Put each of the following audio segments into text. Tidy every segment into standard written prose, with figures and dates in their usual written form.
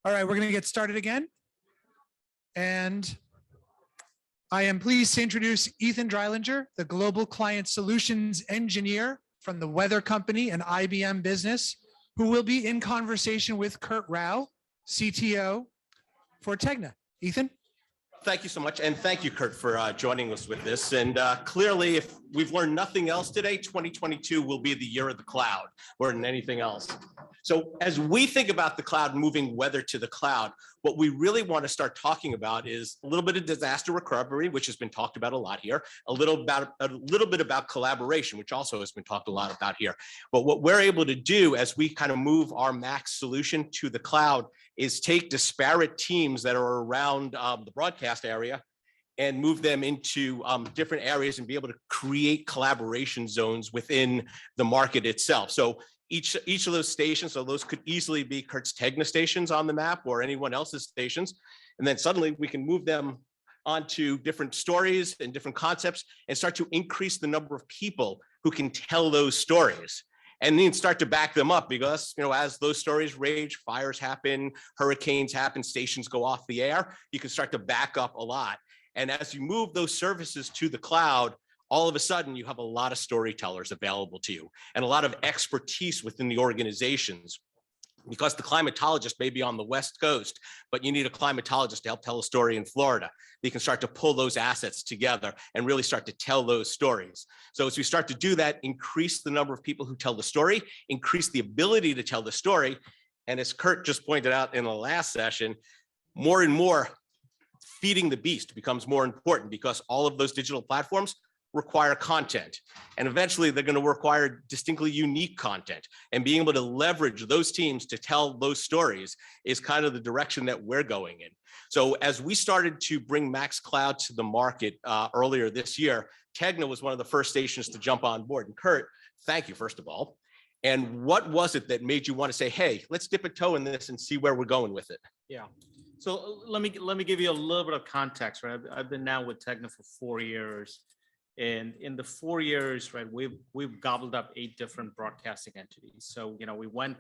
All right, we're going to get started again. And I am pleased to introduce Ethan Dreilinger, the Global Client Solutions Engineer from the Weather Company and IBM business, who will be in conversation with Kurt Rao, CTO for Tegna. Ethan? Thank you so much. And thank you, Kurt, for joining us with this. And clearly, if we've learned nothing else today, 2022 will be the year of the cloud more than anything else. So as we think about the cloud, moving weather to the cloud, what we really want to start talking about is a little bit of disaster recovery, which has been talked about a lot here, a little bit about collaboration, which also has been talked a lot about here. But what we're able to do as we kind of move our Max solution to the cloud is take disparate teams that are around the broadcast area and move them into different areas and be able to create collaboration zones within the market itself. So each of those stations, so those could easily be Kurt's Tegna stations on the map or anyone else's stations. And then suddenly we can move them onto different stories and different concepts and start to increase the number of people who can tell those stories. And then start to back them up because, as those stories rage, fires happen, hurricanes happen, stations go off the air, you can start to back up a lot. And as you move those services to the cloud, all of a sudden you have a lot of storytellers available to you and a lot of expertise within the organizations. Because the climatologist may be on the West Coast, but you need a climatologist to help tell a story in Florida. You can start to pull those assets together and really start to tell those stories. So as we start to do that, increase the number of people who tell the story, increase the ability to tell the story. And as Kurt just pointed out in the last session, more and more feeding the beast becomes more important because all of those digital platforms require content. And eventually they're going to require distinctly unique content, and being able to leverage those teams to tell those stories is kind of the direction that we're going in. So as we started to bring Max Cloud to the market earlier this year, Tegna was one of the first stations to jump on board. And Kurt, thank you, first of all. And what was it that made you want to say, hey, let's dip a toe in this and see where we're going with it? Yeah. So let me give you a little bit of context, right? I've been now with Tegna for 4 years. And in the 4 years, right, we've gobbled up 8 different broadcasting entities. So, we went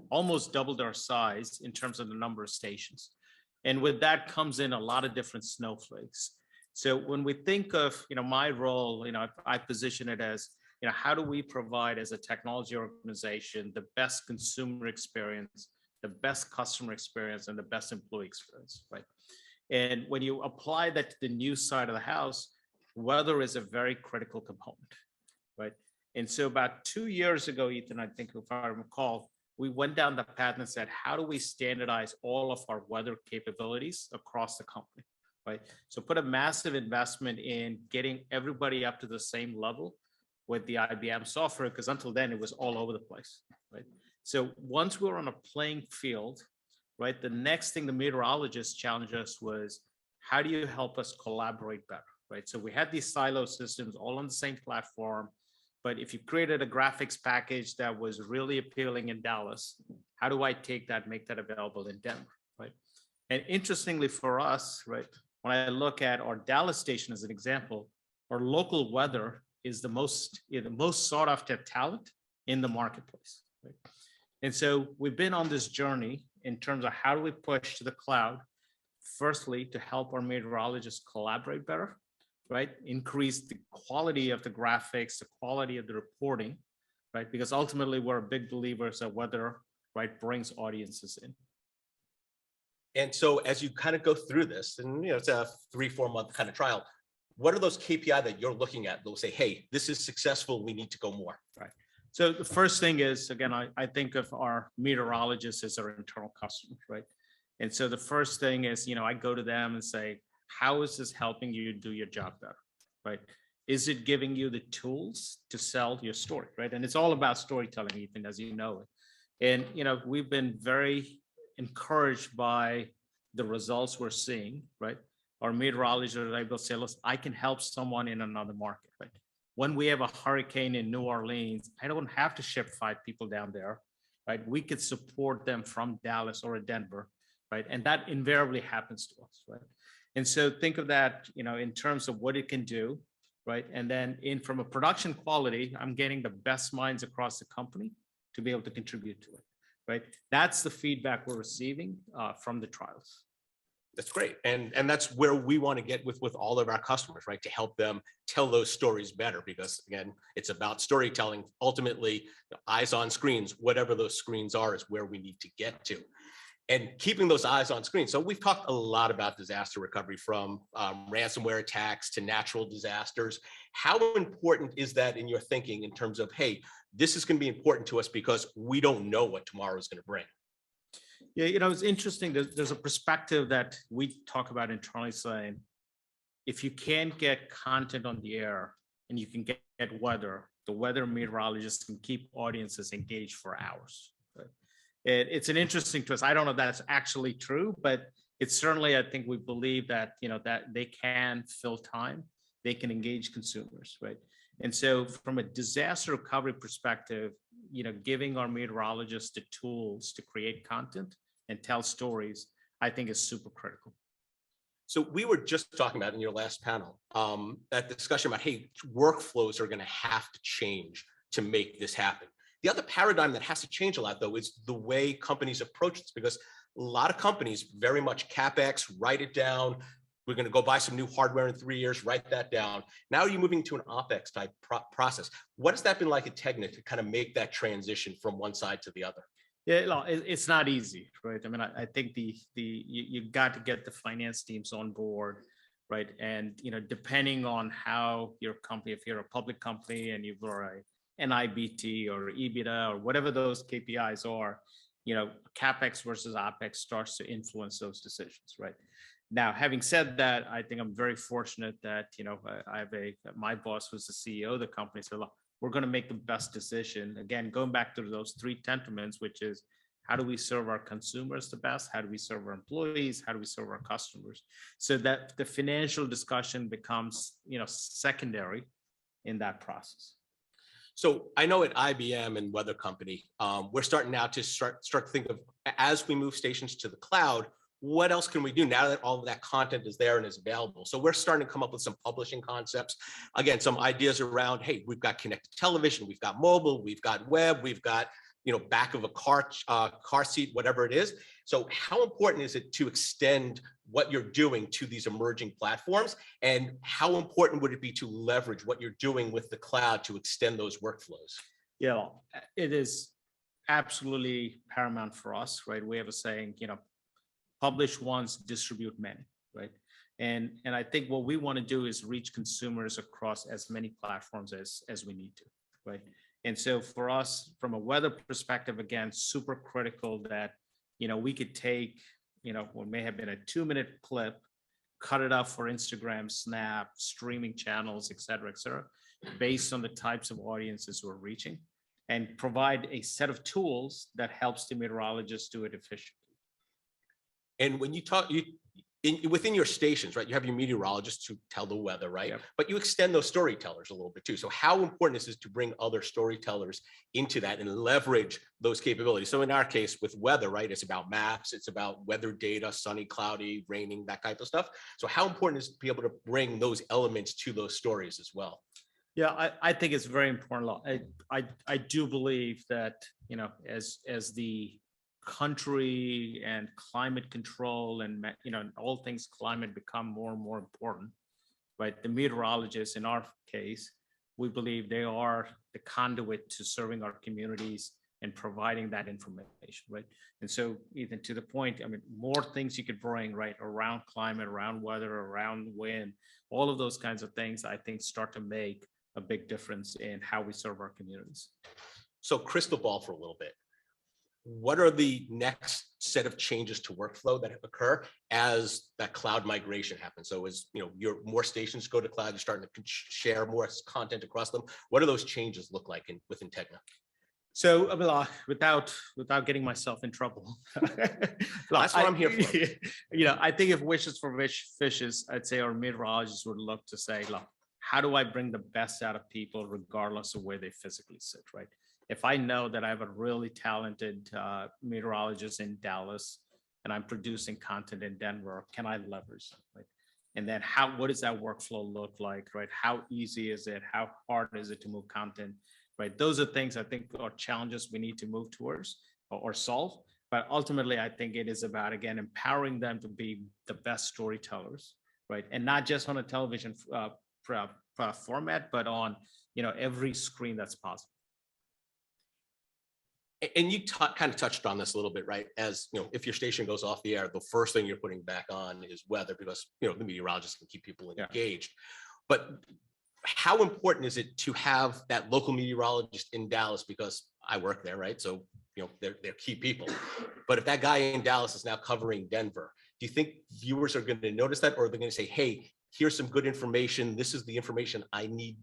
almost doubled our size in terms of the number of stations. And with that comes in a lot of different snowflakes. So when we think of, my role, I position it as, how do we provide as a technology organization the best consumer experience, the best customer experience, and the best employee experience, right? And when you apply that to the news side of the house, weather is a very critical component, right? And so about 2 years ago, Ethan, I think if I recall, we went down the path and said, how do we standardize all of our weather capabilities across the company, right? So put a massive investment in getting everybody up to the same level with the IBM software, because until then it was all over the place, right? So once we were on a playing field, right, the next thing the meteorologists challenged us was, how do you help us collaborate better? Right, so we had these silo systems all on the same platform, but if you created a graphics package that was really appealing in Dallas, how do I take that, make that available in Denver, right? And interestingly for us, right, when I look at our Dallas station as an example, our local weather is the most sought after talent in the marketplace, right? And so we've been on this journey in terms of how do we push to the cloud, firstly, to help our meteorologists collaborate better, right? Increase the quality of the graphics, the quality of the reporting, right? Because ultimately we're big believers that weather, right, brings audiences in. And so as you kind of go through this, and it's a 3-4 month kind of trial, what are those KPI that you're looking at that will say, hey, this is successful, we need to go more? Right. So the first thing is, again, I think of our meteorologists as our internal customers, right? And so the first thing is, I go to them and say, how is this helping you do your job better, right? Is it giving you the tools to sell your story, right? And it's all about storytelling, Ethan, as you know. And, we've been very encouraged by the results we're seeing, right? Our meteorologists are able to say, listen, I can help someone in another market, right? When we have a hurricane in New Orleans, I don't have to ship 5 people down there, right? We could support them from Dallas or Denver, right? And that invariably happens to us, right? And so think of that, in terms of what it can do, right? And then from a production quality, I'm getting the best minds across the company to be able to contribute to it, right? That's the feedback we're receiving from the trials. That's great. And that's where we want to get with all of our customers, right? To help them tell those stories better, because again, it's about storytelling. Ultimately, eyes on screens, whatever those screens are, is where we need to get to. And keeping those eyes on screen. So we've talked a lot about disaster recovery, from ransomware attacks to natural disasters. How important is that in your thinking in terms of, hey, this is going to be important to us because we don't know what tomorrow is going to bring? Yeah, it's interesting. There's a perspective that we talk about internally, saying, if you can't get content on the air and you can get weather, the weather meteorologists can keep audiences engaged for hours. Right? It's an interesting twist. I don't know if that's actually true, but it's certainly, I think we believe that, that they can fill time, they can engage consumers, right? And so from a disaster recovery perspective, giving our meteorologists the tools to create content and tell stories, I think is super critical. So we were just talking about in your last panel, that discussion about, hey, workflows are going to have to change to make this happen. The other paradigm that has to change a lot, though, is the way companies approach this, because a lot of companies very much CapEx, write it down. We're going to go buy some new hardware in 3 years, write that down. Now you're moving to an OpEx type process. What has that been like at Tegna to kind of make that transition from one side to the other? Yeah, it's not easy, right? I mean, I think you got to get the finance teams on board, right? And depending on how your company, if you're a public company and you've got an IBT or EBITDA or whatever those KPIs are, CapEx versus OpEx starts to influence those decisions, right? Now, having said that, I think I'm very fortunate that, I have my boss was the CEO of the company. So look, we're going to make the best decision. Again, going back to those three sentiments, which is, how do we serve our consumers the best? How do we serve our employees? How do we serve our customers? So that the financial discussion becomes, secondary in that process. So I know at IBM and Weather Company, we're starting now to start to think of, as we move stations to the cloud, what else can we do now that all of that content is there and is available? So we're starting to come up with some publishing concepts. Again, some ideas around, hey, we've got connected television, we've got mobile, we've got web, we've got, back of a car seat, whatever it is. So how important is it to extend what you're doing to these emerging platforms? And how important would it be to leverage what you're doing with the cloud to extend those workflows? Yeah, it is absolutely paramount for us, right? We have a saying, publish once, distribute many, right? And I think what we want to do is reach consumers across as many platforms as we need to, right? And so for us, from a weather perspective, again, super critical that, we could take, what may have been a 2-minute clip, cut it up for Instagram, Snap, streaming channels, et cetera, based on the types of audiences we're reaching, and provide a set of tools that helps the meteorologists do it efficiently. And when you talk, within your stations, right, you have your meteorologists who tell the weather, right? Yep. But you extend those storytellers a little bit too. So how important is it to bring other storytellers into that and leverage those capabilities? So in our case with weather, right, it's about maps, it's about weather data, sunny, cloudy, raining, that type of stuff. So how important is it to be able to bring those elements to those stories as well? Yeah, I think it's very important. I do believe that, as the country and climate control and all things climate become more and more important, right? The meteorologists, in our case, we believe they are the conduit to serving our communities and providing that information, right? And so, Ethan, to the point, I mean, more things you could bring, right, around climate, around weather, around wind, all of those kinds of things, I think, start to make a big difference in how we serve our communities. So crystal ball for a little bit. What are the next set of changes to workflow that occur as that cloud migration happens? So as your more stations go to cloud, you're starting to share more content across them. What do those changes look like within Tegna? So without getting myself in trouble, that's what I'm here for. I think if wishes for fishes, I'd say our meteorologists would look to say, look, how do I bring the best out of people regardless of where they physically sit, right? If I know that I have a really talented meteorologist in Dallas and I'm producing content in Denver, can I leverage them, right? And then what does that workflow look like, right? How easy is it? How hard is it to move content, right? Those are things I think are challenges we need to move towards. or solve. But ultimately, I think it is about, again, empowering them to be the best storytellers, right? And not just on a television format, but on, every screen that's possible. And you kind of touched on this a little bit, right? As if your station goes off the air, the first thing you're putting back on is weather, because the meteorologist can keep people engaged. But how important is it to have that local meteorologist in Dallas? Because I work there, right? So they're key people. But if that guy in Dallas is now covering Denver, do you think viewers are going to notice that, or are they going to say, "Hey, here's some good information. This is the information I need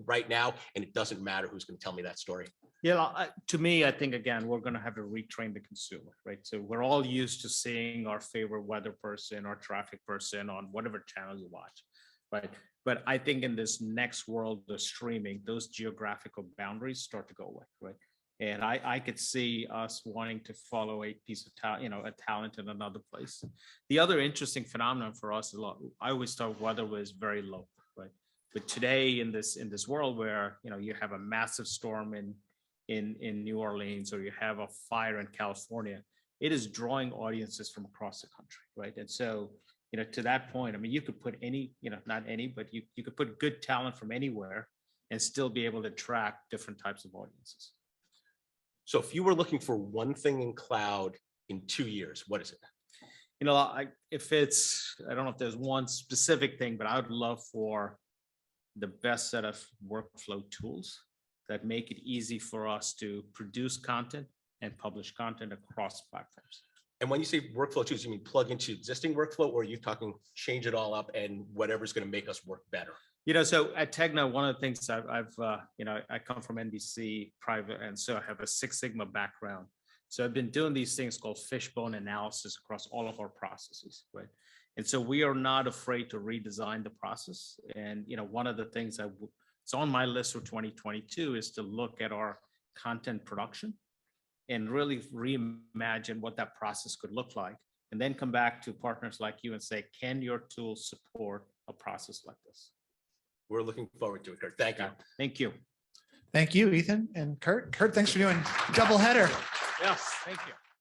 right now, and it doesn't matter who's going to tell me that story"? Yeah, to me, I think, again, we're going to have to retrain the consumer, right? So we're all used to seeing our favorite weather person or traffic person on whatever channel you watch, right? But I think in this next world of streaming, those geographical boundaries start to go away, right? And I could see us wanting to follow a piece of talent, a talent in another place. The other interesting phenomenon for us is, I always thought weather was very local, right? But today in this world where you have a massive storm in New Orleans, or you have a fire in California, it is drawing audiences from across the country, right? And so, to that point, I mean, you could put any, not any, but you could put good talent from anywhere and still be able to attract different types of audiences. So if you were looking for one thing in cloud in 2 years, what is it? I don't know if there's one specific thing, but I would love for the best set of workflow tools that make it easy for us to produce content and publish content across platforms. And when you say workflow tools, you mean plug into existing workflow, or are you talking change it all up and whatever's going to make us work better? So at Tegna, one of the things I come from NBC private, and so I have a Six Sigma background. So I've been doing these things called fishbone analysis across all of our processes, right? And so we are not afraid to redesign the process. And one of the things it's on my list for 2022 is to look at our content production and really reimagine what that process could look like, and then come back to partners like you and say, can your tool support a process like this? We're looking forward to it, Kurt. Thank you. Thank you. Thank you, Ethan and Kurt. Kurt, thanks for doing double header. Yes, thank you.